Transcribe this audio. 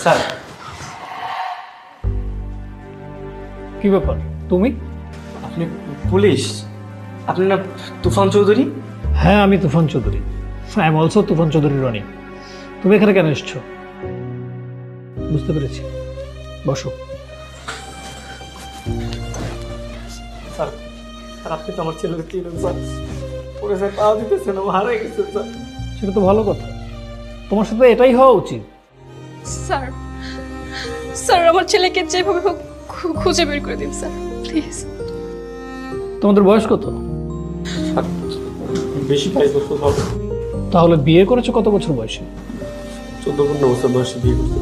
Sir. কি ব্যাপার তুমি? আপনি পুলিশ? আপনি না তুফান চৌধুরী? হ্যাঁ, আমি তুফান চৌধুরী। আই এম অলসো তুফান চৌধুরী রনি। তুমি এখানে কেন এসছো? বুঝতে পেরেছি, বসো। স্যার, স্যার আপনি তো আমার ছেলেকে চিনেন স্যার। ওরে স্যার পা দিতেছেন, ও হারাই গেছে স্যার। সেটা তো ভালো কথা, তোমার সাথে এটাই হওয়া উচিত। স্যার, স্যার আমার ছেলেকে যেভাবে হোক খুঁজে বের করে দিন স্যার, প্লিজ। তোমাদের বয়স কত? স্যার, বেশি 22 বছর হবে। তাহলে বিয়ে করেছো কত বছর বয়সে? 14-15 বছর বয়সে বিয়ে করতে।